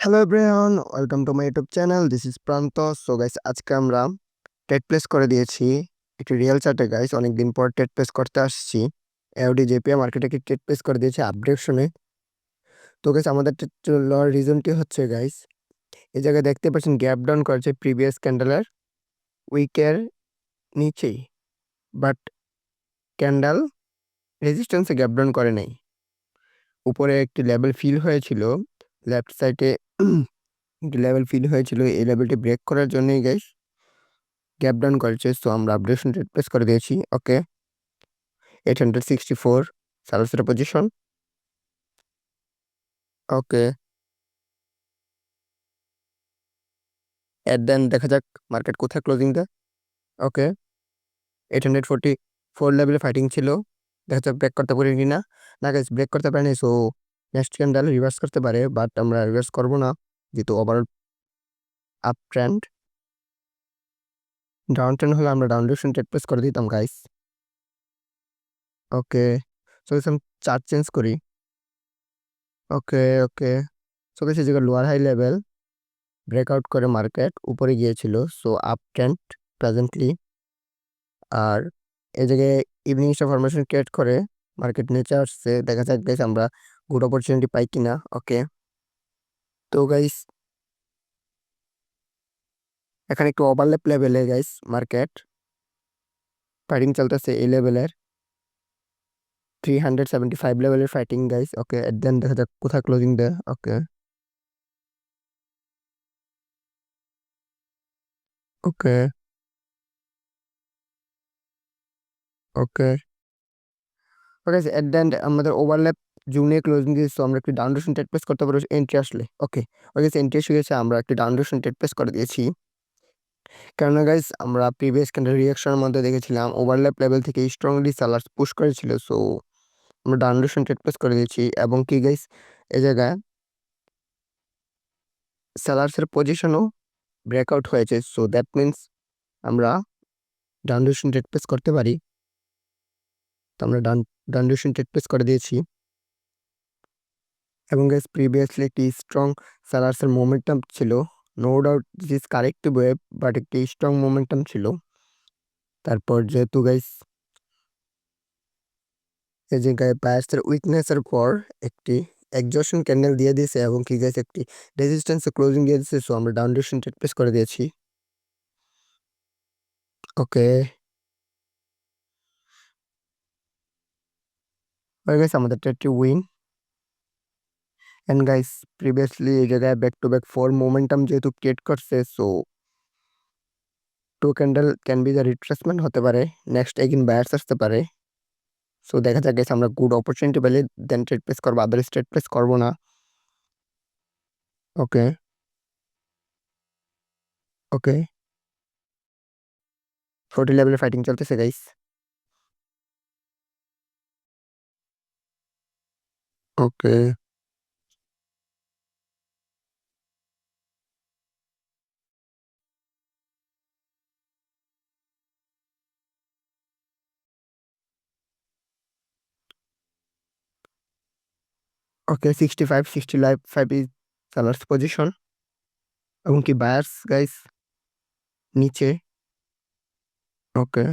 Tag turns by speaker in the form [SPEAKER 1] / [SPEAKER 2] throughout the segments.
[SPEAKER 1] Hello everyone, welcome to my YouTube channel. This is প্রান্ত। So guys, আজকে আমরা TET place করে দিয়েছি একটি রিয়েল চার্টে। গাইস, অনেকদিন পর টেট প্লেস করতে আসছি। এওডি জেপিএ মার্কেটে কি টেট প্লেস করে দিয়েছে আপডেশনে। তো গাইস, আমাদের লওয়ার রিজনটি হচ্ছে গাইস, এই জায়গায় দেখতে পাচ্ছেন গ্যাপ ডাউন করেছে প্রিভিয়াস ক্যান্ডেলের উইকের নিচেই, বাট ক্যান্ডেল রেজিস্ট্যান্সে গ্যাপ ডাউন করে নাই। উপরে একটি লেভেল ফিল হয়েছিল, লেফট সাইডে একটি লেভেল ফিল হয়েছিল। এই লেভেলটি ব্রেক করার জন্যই গাইস গ্যাপ ডাউন করেছে। সো আমরা আপডেশন রেট প্লেস করে দিয়েছি। ওকে, 864 সার্ভিসের পজিশন। ওকে, এট দেন দেখা যাক মার্কেট কোথায় ক্লোজিং দেয়। ওকে, 844 লেভেলে ফাইটিং ছিল, দেখা যাক ব্রেক করতে পারি কিনা। না গাইস, ব্রেক করতে পারেনি। সো নেক্সট ক্যান্ডেল রিভার্স করতে পারে, বাট আমরা রিভার্স করবো না, যেহেতু overall up trend. Down trend হলে আমরা ডাউন ডিরেকশন রেট প্লেস করে দিতাম গাইস। ওকে, সো আমি চার্ট চেঞ্জ করি। ওকে ওকে, সো গাইস, এই জায়গায় লোয়ার হাই লেভেল ব্রেকআউট করে মার্কেট উপরে গিয়েছিল। So up trend presently. আর এই জায়গায় ইভিনিং স্টার ফরমেশন ক্রিয়েট করে মার্কেট নিচে আসছে। দেখা যাক গাইস আমরা গুড অপরচুনিটি পাই কিনা। ওকে, তো গাইস এখানে একটু ওভারল্যাপ লেভেলে গাইস মার্কেট ফাইটিং চলতেছে। এই লেভেলের 375 লেভেলের ফাইটিং গাইস। ওকে, দেন দেখা যাক কোথায় ক্লোজিং দেয়। ওকে ওকে ওকে ওকে, এট দ্য এন্ড আমাদের ওভারল্যাপ জুনে ক্লোজিং দিয়েছে। আমরা একটি ডাউন ডিরেকশন ট্রেড প্লেস করতে পারবো এন্ট্রি আসলে। ওকে ওকে, এন্ট্রি এসে গেছে, আমরা একটি ডাউন ডিরেকশন ট্রেড প্লেস করে দিয়েছি। কেননা গাইস আমরা প্রিভিয়াস ক্যান্ডেল রিঅ্যাকশনের মধ্যে দেখেছিলাম ওভারল্যাপ লেভেল থেকে স্ট্রংলি সেলার্স পুশ করেছিল। সো আমরা ডাউন ডিরেকশন ট্রেড প্লেস করে দিয়েছি। এবং কি গাইস, এই জায়গায় সেলার্সের পজিশনও ব্রেকআউট হয়েছে। সো দ্যাট মিনস আমরা ডাউন ডিরেকশন ট্রেড প্লেস করতে পারি। তো আমরা ডাউন ডিরেকশন ট্রেড প্লেস করে দিয়েছি। এবং গাইস প্রিভিয়াসলি একটি স্ট্রং সেলার্সের মোমেন্টাম ছিল। No doubt this is correct wave, but একটি স্ট্রং মোমেন্টাম ছিল। তারপর যেহেতু গাইস এই জায়গায় বায়ার্সের উইকনেসের পর একটি এক্সজশন ক্যান্ডেল দিয়ে দিয়েছে, এবং কি গাইস একটি রেজিস্ট্যান্সে ক্লোজিং দিয়ে দিয়েছে। সো আমরা ডাউন ডিরেকশন ট্রেড প্লেস করে দিয়েছি। ওকে, হয়ে গেছে আমাদের ট্রেডটি উইন। এন্ড গাইস প্রিভিয়াসলি এই জায়গায় ব্যাক টু ব্যাক 4 মোমেন্টাম যেহেতু ক্রিয়েট করছে, so 2 candle can be the retracement হতে পারে। নেক্সট এগিন বায়ার্স আসতে পারে। সো দেখা যাক গাইস আমরা গুড অপরচুনিটি পেলে দেন ট্রেড প্লেস করবো, আদারওয়াইজ ট্রেড প্লেস করবো না। ওকে ওকে, 40 লেভেলে ফাইটিং চলতেছে guys. Okay okay, 65 is sellers position. এবং কি বায়ার্স গাইস নিচে। Okay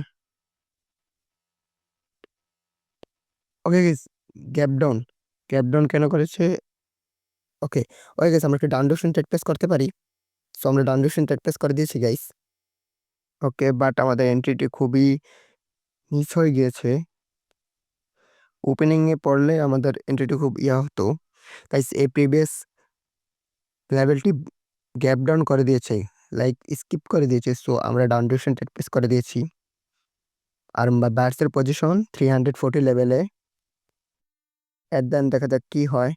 [SPEAKER 1] okay guys, gap down কেন করেছে? ওকে ওকে গাইস, আমরা একটা ডাউন ডিরেকশন ট্রেড প্লেস করতে পারি। সো আমরা ডাউন ডিরেকশন ট্রেড প্লেস করে দিয়েছি গাইস। ওকে, বাট আমাদের এন্ট্রিটি খুবই মিস হয়ে গিয়েছে। ওপেনিং এ পড়লে আমাদের এন্ট্রিটি খুব হতো গাইস। এই প্রিভিয়াস লেভেলটি গ্যাপ ডাউন করে দিয়েছে, লাইক স্কিপ করে দিয়েছে। সো আমরা ডাউন ডিরেকশন ট্রেড প্লেস করে দিয়েছি। আর বায়ার্সের পজিশন 340 লেভেলে। এট দেন দেখা যাক কি হয়।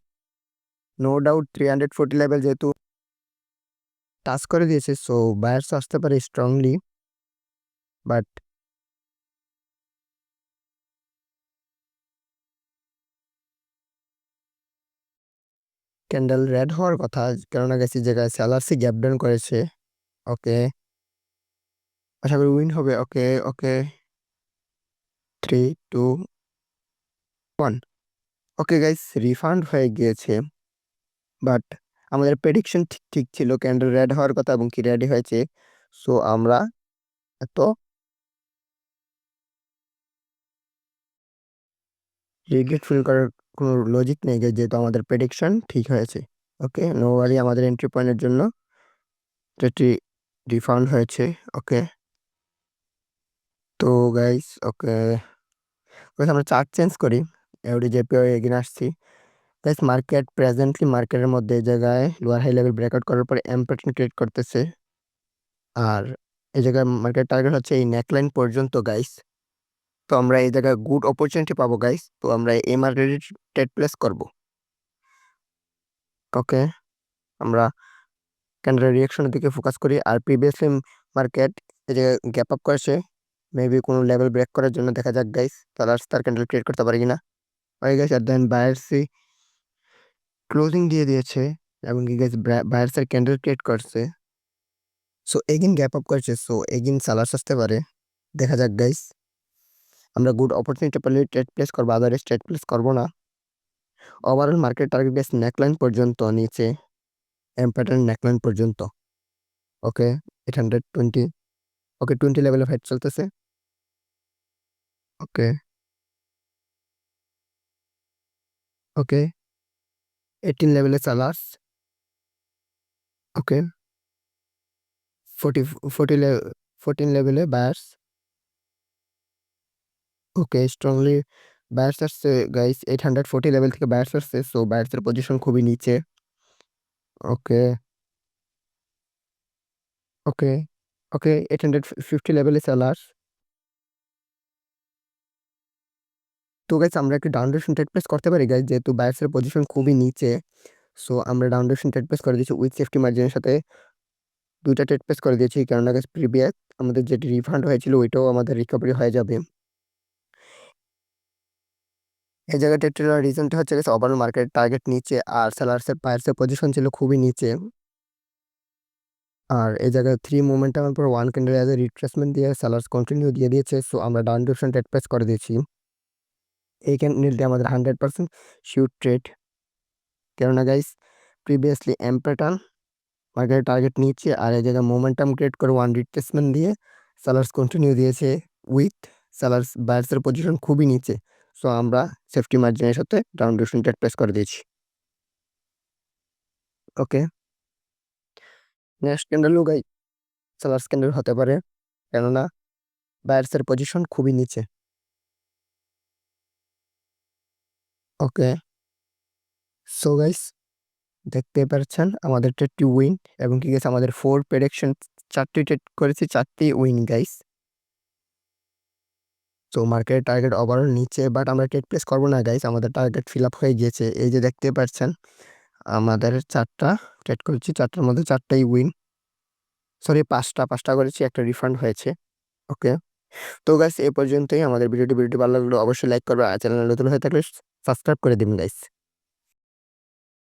[SPEAKER 1] নো ডাউট 340 লেভেল যেহেতু টাচ করে দিয়েছে, সো বায়ার্স আসতে পারে স্ট্রংলি। বাট ক্যান্ডেল রেড হওয়ার কথা, কেননা গেছি জায়গায় সেলার্সই গ্যাপ ডাউন করেছে। ওকে, আশা করি উইন হবে। ওকে ওকে, 3 2 1। ওকে গাইস, রিফান্ড হয়ে গিয়েছে, বাট আমাদের প্রেডিকশন ঠিক ঠিক ছিল, ক্যান্ডেল রেড হওয়ার কথা এবং কি রেডি হয়েছে। সো আমরা এত রিগ্রেট ফিল করার কোনো লজিক নেই guys, যেহেতু আমাদের প্রেডিকশন ঠিক হয়েছে। ওকে, নো ওয়ারি, আমাদের এন্ট্রি পয়েন্টের জন্য যেটি রিফান্ড হয়েছে। ওকে, তো গাইস ওকে, আমরা চার্ট চেঞ্জ করি। এওডিজেপি এগিয়ে আসছি গাইস। মার্কেট প্রেজেন্টলি মার্কেটের মধ্যে এই জায়গায় লোয়ার হাই লেভেল ব্রেকআউট করার পরে এম প্যাটার্ন ক্রিয়েট করতেছে। আর এই জায়গায় মার্কেট টার্গেট হচ্ছে এই নেকলাইন পর্যন্ত গাইস। তো আমরা এই জায়গায় গুড অপরচুনিটি পাবো গাইস, তো আমরা এই মার্কেটে ট্রেড প্লেস করব। ওকে, আমরা ক্যান্ডেল রিঅ্যাকশনের দিকে ফোকাস করি। আর প্রিভিয়াসলি মার্কেট এই জায়গায় গ্যাপ আপ করেছে, মেবি কোনো লেভেল ব্রেক করার জন্য। দেখা যাক গাইস, তার ক্যান্ডেল ক্রিয়েট করতে পারে কিনা। ওকে গাইস, আর দেন বায়ার্সি ক্লোজিং দিয়ে দিয়েছে এবং কি গাইস বায়ার্সের ক্যান্ডেল ক্রিয়েট করছে। সো এগিন গ্যাপ আপ করছে, সো এগিন সালার্স আসতে পারে। দেখা যাক গাইস, আমরা গুড অপরচুনিটি পেলে ট্রেড প্লেস করবো, আদারওয়াইজ ট্রেড প্লেস করবো না। Overall market target guys neckline পর্যন্ত, নিচে এম প্যাটার্ন নেকলাইন পর্যন্ত। ওকে, 820। ওকে, 20 লেভেলে ফাইট চলতেছে। ওকে ওকে, 18 লেভেলে সালার্স। ওকে, 40 14 লেভেলে বায়ার্স। ওকে, স্ট্রংলি বায়ার্স আসছে গাইস, 840 লেভেল থেকে বায়ার্স আসছে। সো বায়ার্সের পজিশন খুবই নিচে। ওকে ওকে ওকে, 850 লেভেলে সেলার্স। তো গাইস আমরা একটু ডাউন ডিরেকশন ট্রেড প্লেস করতে পারি গাইস, যেহেতু বায়ার্সের পজিশন খুবই নিচে। সো আমরা ডাউন ডিরেকশন ট্রেড প্লেস করে দিয়েছি উইথ সেফটি মার্জিনের সাথে। দুইটা ট্রেড প্লেস করে দিয়েছি, কেননা গাইস প্রিভিয়াস আমাদের যেটি রিফান্ড হয়েছিল ওইটাও আমাদের রিকভারি হয়ে যাবে। এই জায়গায় ট্রেড করার রিজনটা হচ্ছে গাইস, ওভারঅল মার্কেট টার্গেট নিচে আর সেলার্সের বায়ার্সের পজিশন ছিল খুবই নিচে। আর এই জায়গায় 3 মোমেন্টামের পর 1 ক্যান্ডেল এজ এ রিট্রেসমেন্ট দিয়ে সেলার্স কন্টিনিউ দিয়ে দিয়েছে। সো আমরা ডাউন ডিরেকশন ট্রেড প্লেস করে দিয়েছি। এই ক্যান্ডেলটি আমাদের 100% শিওর ট্রেড, কেননা গাইস প্রিভিয়াসলি এম প্যাটার্ন মার্কেটের টার্গেট নিচ্ছে আর এই জায়গায় মোমেন্টাম ক্রিয়েট করে 1 রিট্রেসমেন্ট দিয়ে সেলার্স কন্টিনিউ দিয়েছে উইথ সেলার্স বায়ার্সের পজিশন খুবই নিচে। সো আমরা সেফটি মার্জিনের সাথে ডাউন ডিরেকশন ট্রেড প্লেস করে দিয়েছি। ওকে, নেক্সট ক্যান্ডেলও গাই সেলার্স ক্যান্ডেল হতে পারে, কেননা বায়ার্সের পজিশন খুবই নিচে। ওকে, সো গাইস দেখতে পাচ্ছেন আমাদের ট্রেডটি উইন এবং কি গেছে আমাদের 4 প্রেডিকশন 4টি ট্রেড করেছি, 4টি উইন গাইস। তো মার্কেট টার্গেট ওভারঅল নিচে, বাট আমরা ট্রেড প্লেস করবো না গাইস, আমাদের টার্গেট ফিল আপ হয়ে গিয়েছে। এই যে দেখতে পাচ্ছেন আমাদের 4টা ট্রেড করেছি, 4টার মধ্যে 4টাই উইন। সরি, 5টা করেছি, একটা রিফান্ড হয়েছে। ওকে, তো গাইস এই পর্যন্তই আমাদের ভিডিওটি ভালো লাগলো অবশ্যই লাইক করবে, আর চ্যানেল নতুন হয়ে থাকলে সাবস্ক্রাইব করে দিন গাইস।